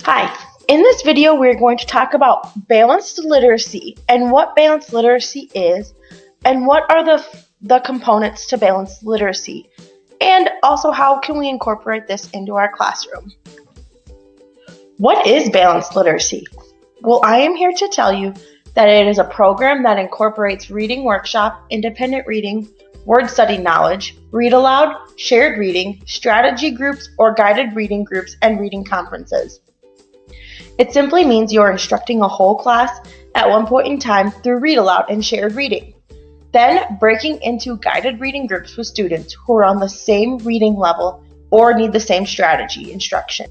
Hi, in this video we're going to talk about balanced literacy and what balanced literacy is and what are the components to balanced literacy and also how can we incorporate this into our classroom. What is balanced literacy? Well, I am here to tell you that it is a program that incorporates reading workshop, independent reading, word study knowledge, read aloud, shared reading, strategy groups or guided reading groups, and reading conferences. It simply means you're instructing a whole class at one point in time through read aloud and shared reading, then breaking into guided reading groups with students who are on the same reading level or need the same strategy instruction.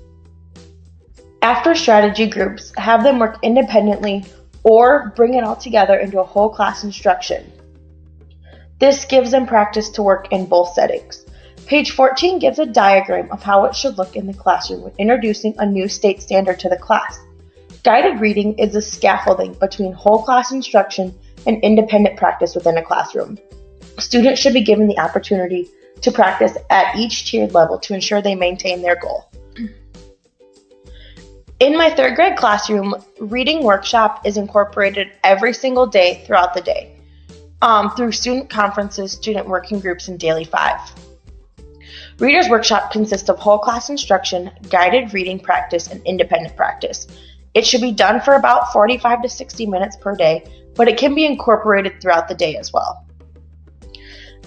After strategy groups, have them work independently or bring it all together into a whole class instruction. This gives them practice to work in both settings. Page 14 gives a diagram of how it should look in the classroom when introducing a new state standard to the class. Guided reading is the scaffolding between whole class instruction and independent practice within a classroom. Students should be given the opportunity to practice at each tiered level to ensure they maintain their goal. In my third grade classroom, reading workshop is incorporated every single day throughout the day through student conferences, student working groups, and Daily 5. Reader's Workshop consists of whole class instruction, guided reading practice, and independent practice. It should be done for about 45 to 60 minutes per day, but it can be incorporated throughout the day as well.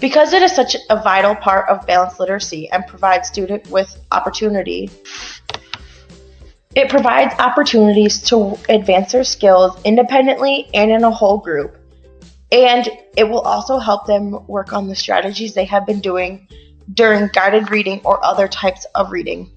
Because it is such a vital part of balanced literacy and provides students with opportunity, it provides opportunities to advance their skills independently and in a whole group, and it will also help them work on the strategies they have been doing during guided reading or other types of reading.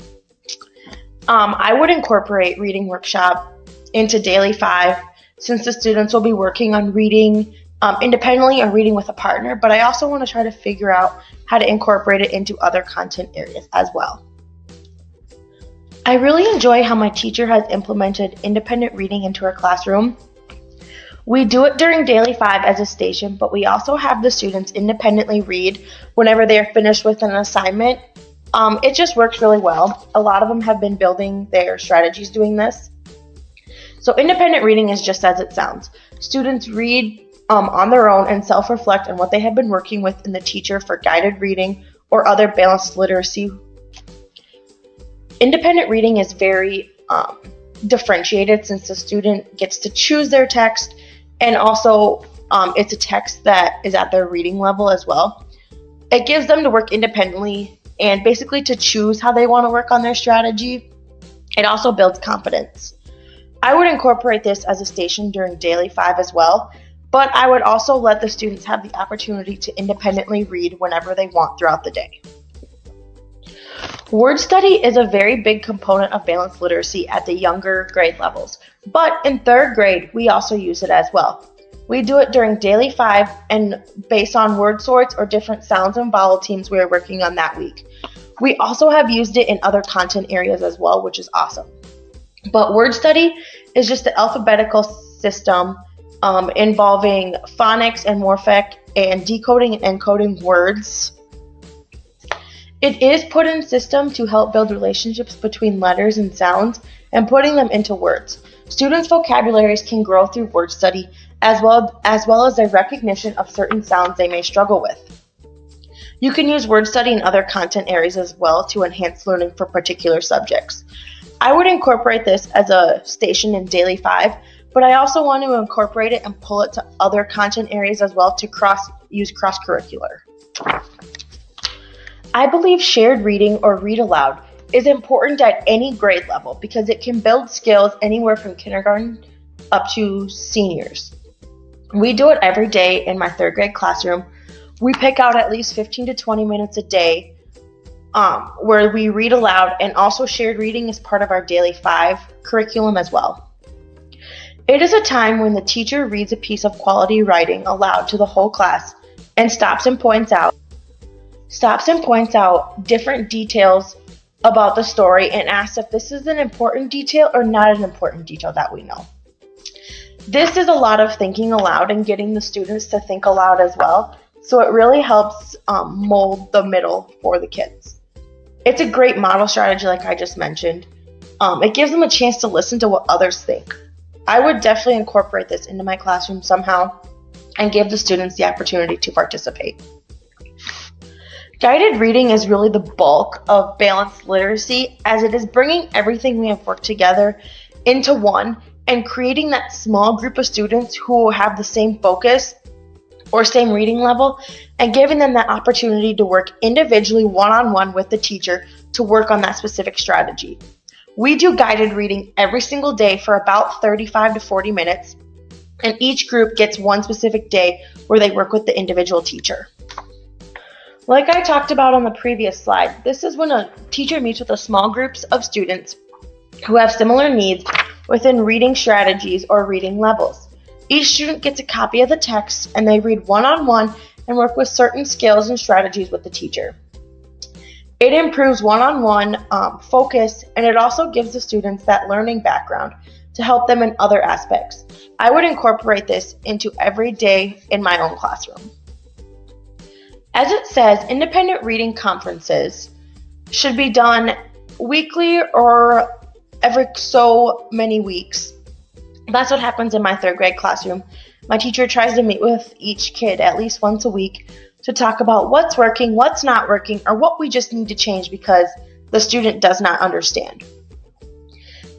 I would incorporate reading workshop into Daily 5 since the students will be working on reading independently or reading with a partner, but I also want to try to figure out how to incorporate it into other content areas as well. I really enjoy how my teacher has implemented independent reading into our classroom. We do it during Daily 5 as a station, but we also have the students independently read whenever they are finished with an assignment. It just works really well. A lot of them have been building their strategies doing this. So independent reading is just as it sounds. Students read on their own and self-reflect on what they have been working with in the teacher for guided reading or other balanced literacy. Independent reading is very differentiated since the student gets to choose their text, and also it's a text that is at their reading level as well. It gives them to work independently and basically to choose how they want to work on their strategy. It also builds confidence. I would incorporate this as a station during Daily 5 as well, but I would also let the students have the opportunity to independently read whenever they want throughout the day. Word study is a very big component of balanced literacy at the younger grade levels, but in third grade, we also use it as well. We do it during Daily 5 and based on word sorts or different sounds and vowel teams we are working on that week. We also have used it in other content areas as well, which is awesome. But word study is just the alphabetical system involving phonics and morphic and decoding and encoding words. It is put in system to help build relationships between letters and sounds and putting them into words. Students' vocabularies can grow through word study as well as their recognition of certain sounds they may struggle with. You can use word study in other content areas as well to enhance learning for particular subjects. I would incorporate this as a station in Daily 5, but I also want to incorporate it and pull it to other content areas as well to use cross-curricular. I believe shared reading or read aloud is important at any grade level because it can build skills anywhere from kindergarten up to seniors. We do it every day in my third grade classroom. We pick out at least 15 to 20 minutes a day where we read aloud, and also shared reading is part of our Daily 5 curriculum as well. It is a time when the teacher reads a piece of quality writing aloud to the whole class and stops and points out different details about the story and asks if this is an important detail or not an important detail that we know. This is a lot of thinking aloud and getting the students to think aloud as well, so it really helps mold the middle for the kids. It's a great model strategy like I just mentioned. It gives them a chance to listen to what others think. I would definitely incorporate this into my classroom somehow and give the students the opportunity to participate. Guided reading is really the bulk of balanced literacy, as it is bringing everything we have worked together into one and creating that small group of students who have the same focus or same reading level, and giving them that opportunity to work individually one-on-one with the teacher to work on that specific strategy. We do guided reading every single day for about 35 to 40 minutes, and each group gets one specific day where they work with the individual teacher. Like I talked about on the previous slide, this is when a teacher meets with a small groups of students who have similar needs within reading strategies or reading levels. Each student gets a copy of the text and they read one-on-one and work with certain skills and strategies with the teacher. It improves one-on-one focus, and it also gives the students that learning background to help them in other aspects. I would incorporate this into every day in my own classroom. As it says, independent reading conferences should be done weekly or every so many weeks. That's what happens in my third grade classroom. My teacher tries to meet with each kid at least once a week to talk about what's working, what's not working, or what we just need to change because the student does not understand.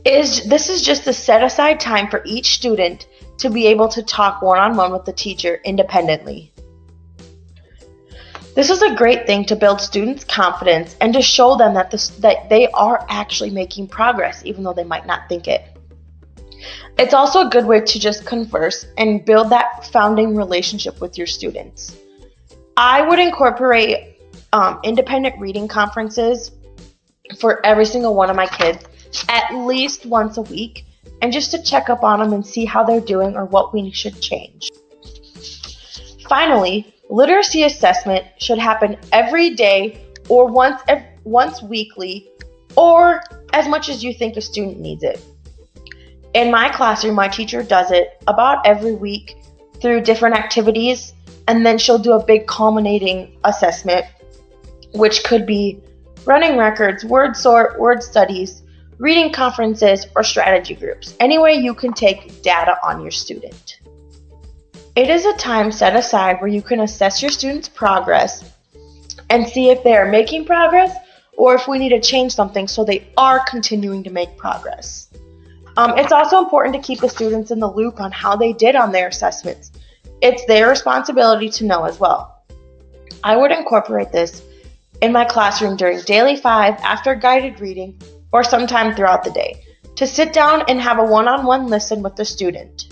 This is just a set aside time for each student to be able to talk one-on-one with the teacher independently. This is a great thing to build students' confidence and to show them that they are actually making progress, even though they might not think it. It's also a good way to just converse and build that founding relationship with your students. I would incorporate independent reading conferences for every single one of my kids at least once a week, and just to check up on them and see how they're doing or what we should change. Finally, literacy assessment should happen every day or once weekly, or as much as you think a student needs it. In my classroom, my teacher does it about every week through different activities, and then she'll do a big culminating assessment, which could be running records, word sort, word studies, reading conferences, or strategy groups. Any way you can take data on your student. It is a time set aside where you can assess your students' progress and see if they are making progress or if we need to change something so they are continuing to make progress. It's also important to keep the students in the loop on how they did on their assessments. It's their responsibility to know as well. I would incorporate this in my classroom during Daily 5, after guided reading, or sometime throughout the day, to sit down and have a one-on-one listen with the student.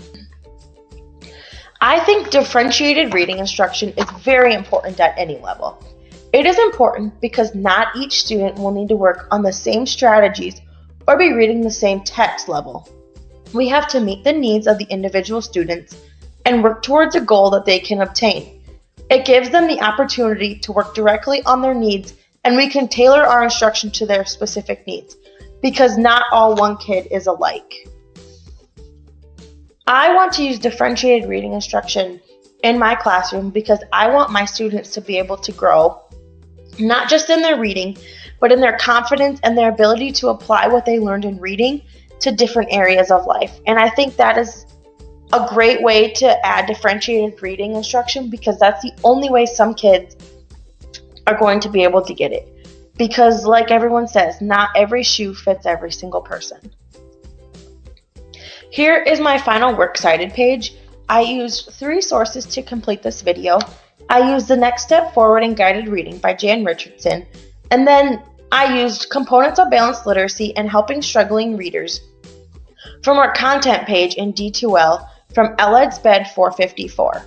I think differentiated reading instruction is very important at any level. It is important because not each student will need to work on the same strategies or be reading the same text level. We have to meet the needs of the individual students and work towards a goal that they can obtain. It gives them the opportunity to work directly on their needs, and we can tailor our instruction to their specific needs, because not all one kid is alike. I want to use differentiated reading instruction in my classroom because I want my students to be able to grow, not just in their reading, but in their confidence and their ability to apply what they learned in reading to different areas of life. And I think that is a great way to add differentiated reading instruction, because that's the only way some kids are going to be able to get it. Because like everyone says, not every shoe fits every single person. Here is my final works cited page. I used 3 sources to complete this video. I used The Next Step Forward in Guided Reading by Jan Richardson, and then I used Components of Balanced Literacy and Helping Struggling Readers from our content page in D2L from LED's Bed 454.